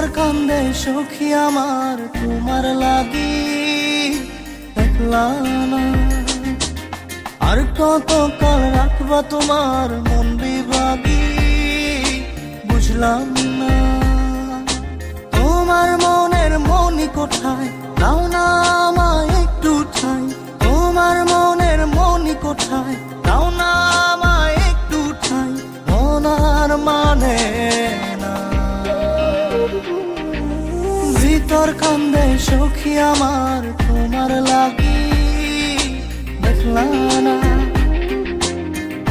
ভিতর কান্দে সখী আমার তোমার লাগি একলা না। আর কত কাল রাখবা তোমার মন বিভাগী বুঝলাম না। তোমার মনের মনি কোথায় দাও না আমায় একটু ঠাই। তোমার মনের মনি কোথায় দাও না আমায় একটু ঠাই। মন আর মানে না। ভিতর কান্দে সখী আমার তোমার লাগি দেখলা না।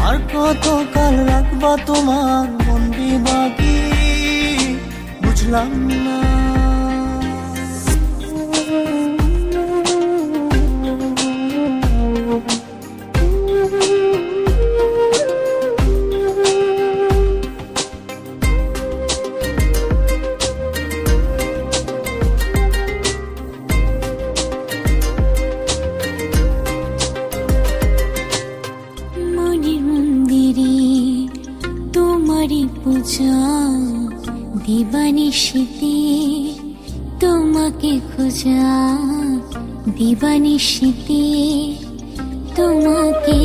আর কত কাল রাখবা তোমার মন বিভাগী বুঝলাম না। তোমারি পূজা দিবানিশিতে তোমাকে খোঁজা দিবানিশিতে তোমাকে